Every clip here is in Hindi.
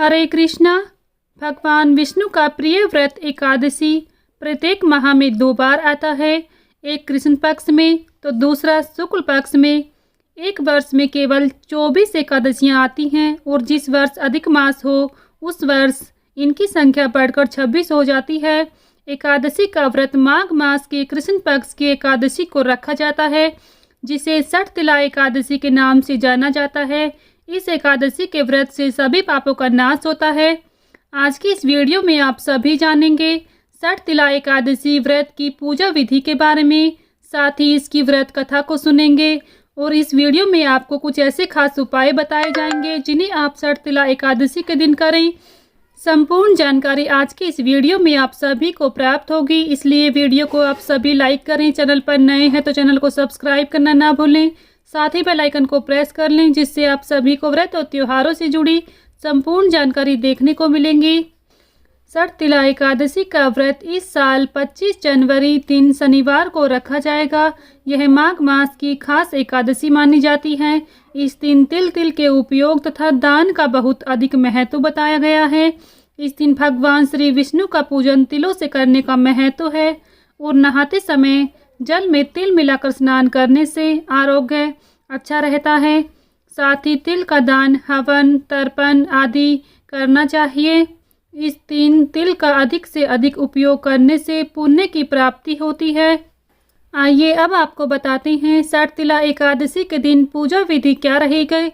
हरे कृष्णा। भगवान विष्णु का प्रिय व्रत एकादशी प्रत्येक माह में 2 बार आता है, एक कृष्ण पक्ष में तो दूसरा शुक्ल पक्ष में। एक वर्ष में केवल 24 एकादशियां आती हैं और जिस वर्ष अधिक मास हो उस वर्ष इनकी संख्या बढ़कर 26 हो जाती है। एकादशी का व्रत माघ मास के कृष्ण पक्ष की एकादशी को रखा जाता है, जिसे षटतिला एकादशी के नाम से जाना जाता है। इस एकादशी के व्रत से सभी पापों का नाश होता है। आज की इस वीडियो में आप सभी जानेंगे षटतिला एकादशी व्रत की पूजा विधि के बारे में, साथ ही इसकी व्रत कथा को सुनेंगे और इस वीडियो में आपको कुछ ऐसे खास उपाय बताए जाएंगे जिन्हें आप षटतिला एकादशी के दिन करें। संपूर्ण जानकारी आज की इस वीडियो में आप सभी को प्राप्त होगी, इसलिए वीडियो को आप सभी लाइक करें। चैनल पर नए हैं तो चैनल को सब्सक्राइब करना ना भूलें, साथ ही बेल आइकन को प्रेस कर लें, जिससे आप सभी को व्रत और त्योहारों से जुड़ी संपूर्ण जानकारी देखने को मिलेंगी। षटतिला एकादशी का व्रत इस साल 25 जनवरी 3 शनिवार को रखा जाएगा। यह माघ मास की खास एकादशी मानी जाती है। इस दिन तिल के उपयोग तथा दान का बहुत अधिक महत्व बताया गया है। इस दिन भगवान श्री विष्णु का पूजन तिलों से करने का महत्व है और नहाते समय जल में तिल मिलाकर स्नान करने से आरोग्य अच्छा रहता है। साथ ही तिल का दान, हवन, तर्पण आदि करना चाहिए। इस दिन तिल का अधिक से अधिक उपयोग करने से पुण्य की प्राप्ति होती है। आइए अब आपको बताते हैं षटतिला एकादशी के दिन पूजा विधि क्या रहेगी।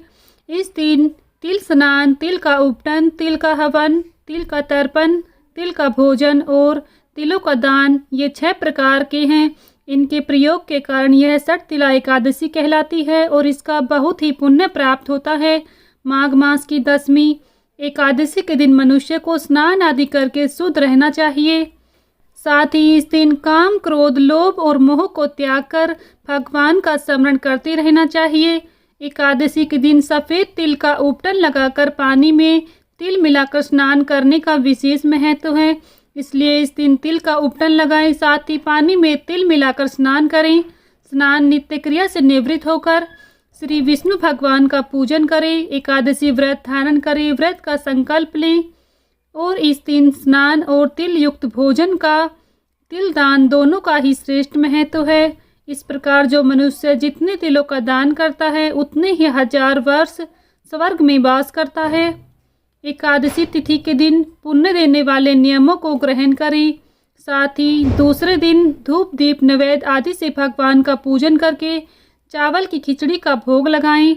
इस दिन तिल स्नान, तिल का उपटन, तिल का हवन, तिल का तर्पण, तिल का भोजन और तिलों का दान, ये 6 प्रकार के हैं। इनके प्रयोग के कारण यह षटतिला एकादशी कहलाती है और इसका बहुत ही पुण्य प्राप्त होता है। माघ मास की 10वीं एकादशी के दिन मनुष्य को स्नान आदि करके शुद्ध रहना चाहिए। साथ ही इस दिन काम, क्रोध, लोभ और मोह को त्याग कर भगवान का स्मरण करते रहना चाहिए। एकादशी के दिन सफ़ेद तिल का उपटन लगाकर पानी में तिल मिलाकर स्नान करने का विशेष महत्व है, इसलिए इस दिन तिल का उपटन लगाएं। साथ ही पानी में तिल मिलाकर स्नान करें। स्नान नित्य क्रिया से निवृत्त होकर श्री विष्णु भगवान का पूजन करें। एकादशी व्रत धारण करें, व्रत का संकल्प लें और इस दिन स्नान और तिल युक्त भोजन का, तिल दान दोनों का ही श्रेष्ठ महत्व है। इस प्रकार जो मनुष्य जितने तिलों का दान करता है उतने ही 1000 वर्ष स्वर्ग में वास करता है। एकादशी तिथि के दिन पुण्य देने वाले नियमों को ग्रहण करें। साथ ही दूसरे दिन धूप, दीप, नैवेद्य आदि से भगवान का पूजन करके चावल की खिचड़ी का भोग लगाएं।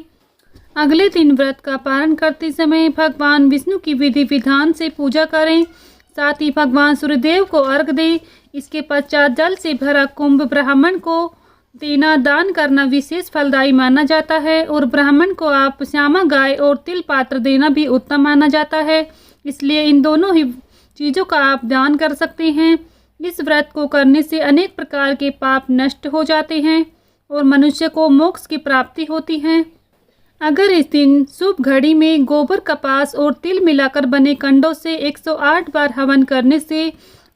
अगले दिन व्रत का पारण करते समय भगवान विष्णु की विधि विधान से पूजा करें। साथ ही भगवान सूर्यदेव को अर्घ दें। इसके पश्चात जल से भरा कुंभ ब्राह्मण को देना, दान करना विशेष फलदायी माना जाता है और ब्राह्मण को आप श्यामा गाय और तिल पात्र देना भी उत्तम माना जाता है, इसलिए इन दोनों ही चीज़ों का आप दान कर सकते हैं। इस व्रत को करने से अनेक प्रकार के पाप नष्ट हो जाते हैं और मनुष्य को मोक्ष की प्राप्ति होती है। अगर इस दिन शुभ घड़ी में गोबर, कपास और तिल मिलाकर बने कंडों से 108 बार हवन करने से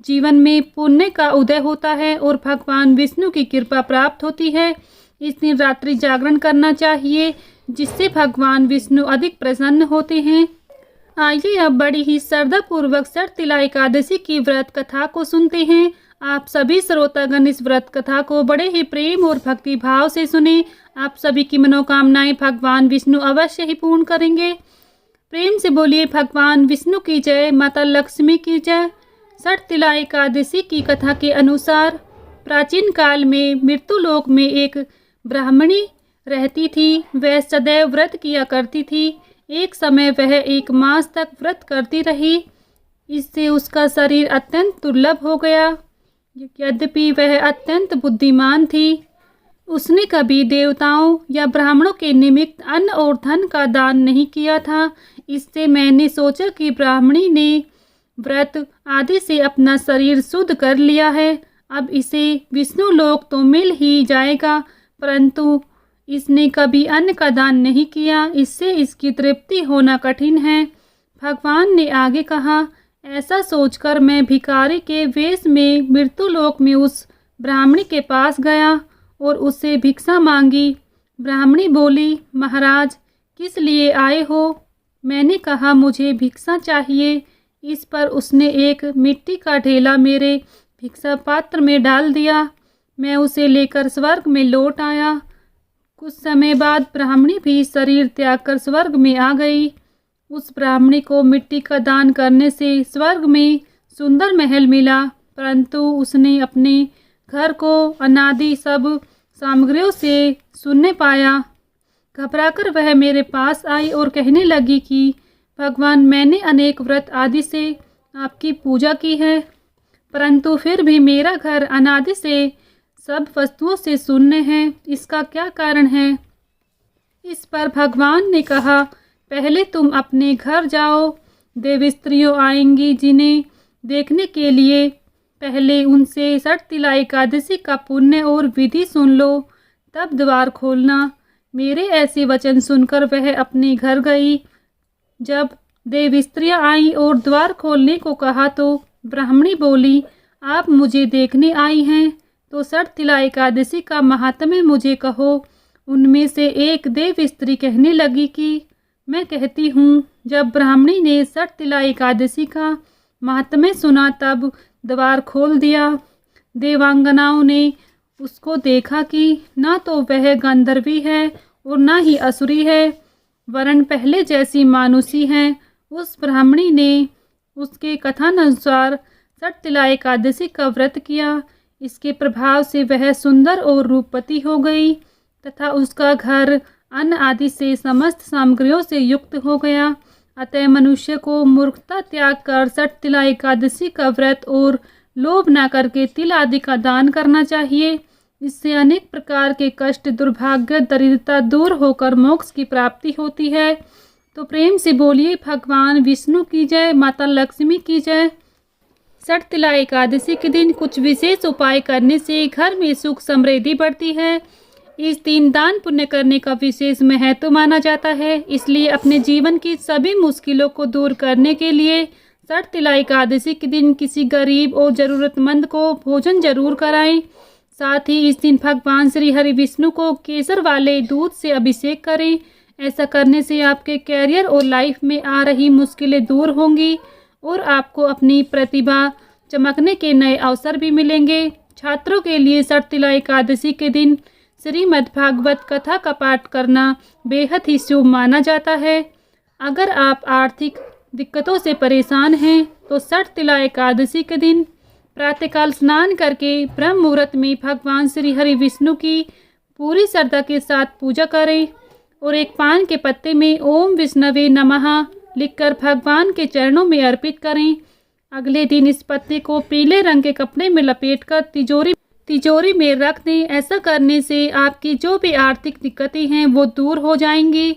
जीवन में पुण्य का उदय होता है और भगवान विष्णु की कृपा प्राप्त होती है। इस दिन रात्रि जागरण करना चाहिए, जिससे भगवान विष्णु अधिक प्रसन्न होते हैं। आइए अब बड़ी ही श्रद्धापूर्वक षटतिला एकादशी की व्रत कथा को सुनते हैं। आप सभी श्रोतागण इस व्रत कथा को बड़े ही प्रेम और भक्ति भाव से सुने। आप सभी की मनोकामनाएं भगवान विष्णु अवश्य ही पूर्ण करेंगे। प्रेम से बोलिए भगवान विष्णु की जय, माता लक्ष्मी की जय। षटतिला एकादशी की कथा के अनुसार प्राचीन काल में मृत्युलोक में एक ब्राह्मणी रहती थी। वह सदैव व्रत किया करती थी। एक समय वह 1 मास तक व्रत करती रही। इससे उसका शरीर अत्यंत दुर्लभ हो गया। यद्यपि वह अत्यंत बुद्धिमान थी, उसने कभी देवताओं या ब्राह्मणों के निमित्त अन्न और धन का दान नहीं किया था। इससे मैंने सोचा कि ब्राह्मणी ने व्रत आदि से अपना शरीर शुद्ध कर लिया है, अब इसे विष्णु लोक तो मिल ही जाएगा, परंतु इसने कभी अन्न का दान नहीं किया, इससे इसकी तृप्ति होना कठिन है। भगवान ने आगे कहा, ऐसा सोचकर मैं भिखारी के वेश में मृत्युलोक में उस ब्राह्मणी के पास गया और उससे भिक्षा मांगी। ब्राह्मणी बोली, महाराज किस लिए आए हो? मैंने कहा मुझे भिक्षा चाहिए। इस पर उसने एक मिट्टी का ढेला मेरे भिक्षा पात्र में डाल दिया। मैं उसे लेकर स्वर्ग में लौट आया। कुछ समय बाद ब्राह्मणी भी शरीर त्याग कर स्वर्ग में आ गई। उस ब्राह्मणी को मिट्टी का दान करने से स्वर्ग में सुंदर महल मिला, परंतु उसने अपने घर को अनादि सब सामग्रियों से शून्य पाया। घबराकर वह मेरे पास आई और कहने लगी कि भगवान, मैंने अनेक व्रत आदि से आपकी पूजा की है, परंतु फिर भी मेरा घर अनादि से सब वस्तुओं से शून्य है। इसका क्या कारण है? इस पर भगवान ने कहा, पहले तुम अपने घर जाओ। देवी स्त्रियों आएंगी जिन्हें देखने के लिए। पहले उनसे षटतिला एकादशी का पुण्य और विधि सुन लो, तब द्वार खोलना। मेरे ऐसे वचन सुनकर वह अपने घर गई। जब देवी स्त्रियाँ आईं और द्वार खोलने को कहा तो ब्राह्मणी बोली, आप मुझे देखने आई हैं तो षटतिला एकादशी का महात्म्य मुझे कहो। उनमें से एक देव स्त्री कहने लगी कि मैं कहती हूँ। जब ब्राह्मणी ने षटतिला एकादशी का महात्म्य सुना तब द्वार खोल दिया। देवांगनाओं ने उसको देखा कि ना तो वह गंधर्वी है और ना ही असुरी है, वरन पहले जैसी मानुषी है। उस ब्राह्मणी ने उसके कथानुसार षटतिला एकादशी का व्रत किया। इसके प्रभाव से वह सुंदर और रूपवती हो गई तथा उसका घर अन्न आदि से समस्त सामग्रियों से युक्त हो गया। अतः मनुष्य को मूर्खता त्याग कर षटतिला एकादशी का व्रत और लोभ न करके तिल आदि का दान करना चाहिए। इससे अनेक प्रकार के कष्ट, दुर्भाग्य, दरिद्रता दूर होकर मोक्ष की प्राप्ति होती है। तो प्रेम से बोलिए भगवान विष्णु की जय, माता लक्ष्मी की जय। षटतिला एकादशी के दिन कुछ विशेष उपाय करने से घर में सुख समृद्धि बढ़ती है। इस दिन दान पुण्य करने का विशेष महत्व माना जाता है। इसलिए अपने जीवन की सभी मुश्किलों को दूर करने के लिए षटतिला एकादशी के दिन किसी गरीब और ज़रूरतमंद को भोजन जरूर कराएं। साथ ही इस दिन भगवान श्री हरि विष्णु को केसर वाले दूध से अभिषेक करें। ऐसा करने से आपके कैरियर और लाइफ में आ रही मुश्किलें दूर होंगी और आपको अपनी प्रतिभा चमकने के नए अवसर भी मिलेंगे। छात्रों के लिए षटतिला एकादशी के दिन श्रीमद् भागवत कथा का पाठ करना बेहद ही शुभ माना जाता है। अगर आप आर्थिक दिक्कतों से परेशान हैं तो षटतिला एकादशी के दिन प्रातःकाल स्नान करके ब्रह्म मुहूर्त में भगवान श्री हरि विष्णु की पूरी श्रद्धा के साथ पूजा करें और एक पान के पत्ते में ओम विष्णवे नमः लिखकर भगवान के चरणों में अर्पित करें। अगले दिन इस पत्ते को पीले रंग के कपड़े में लपेटकर तिजोरी में रख दें। ऐसा करने से आपकी जो भी आर्थिक दिक्कतें हैं वो दूर हो जाएंगी।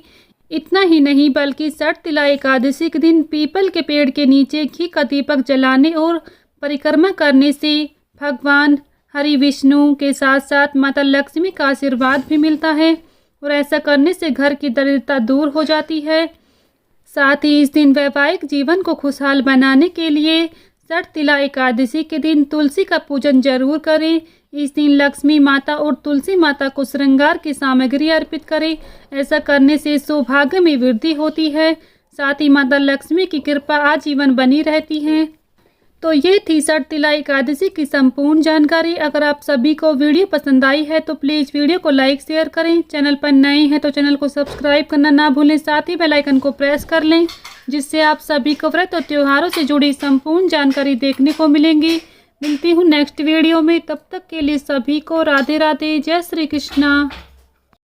इतना ही नहीं बल्कि षटतिला एकादशी के दिन पीपल के पेड़ के नीचे घी का दीपक जलाने और परिक्रमा करने से भगवान हरि विष्णु के साथ साथ माता लक्ष्मी का आशीर्वाद भी मिलता है और ऐसा करने से घर की दरिद्रता दूर हो जाती है। साथ ही इस दिन वैवाहिक जीवन को खुशहाल बनाने के लिए षटतिला एकादशी के दिन तुलसी का पूजन जरूर करें। इस दिन लक्ष्मी माता और तुलसी माता को श्रृंगार की सामग्री अर्पित करें। ऐसा करने से सौभाग्य में वृद्धि होती है। साथ ही माता लक्ष्मी की कृपा आजीवन बनी रहती है। तो ये थी षटतिला एकादशी की संपूर्ण जानकारी। अगर आप सभी को वीडियो पसंद आई है तो प्लीज़ वीडियो को लाइक शेयर करें। चैनल पर नए हैं तो चैनल को सब्सक्राइब करना ना भूलें। साथ ही बेल आइकन को प्रेस कर लें जिससे आप सभी को व्रत और त्योहारों से जुड़ी संपूर्ण जानकारी देखने को मिलेंगी। मिलती हूँ नेक्स्ट वीडियो में, तब तक के लिए सभी को राधे राधे, जय श्री कृष्णा।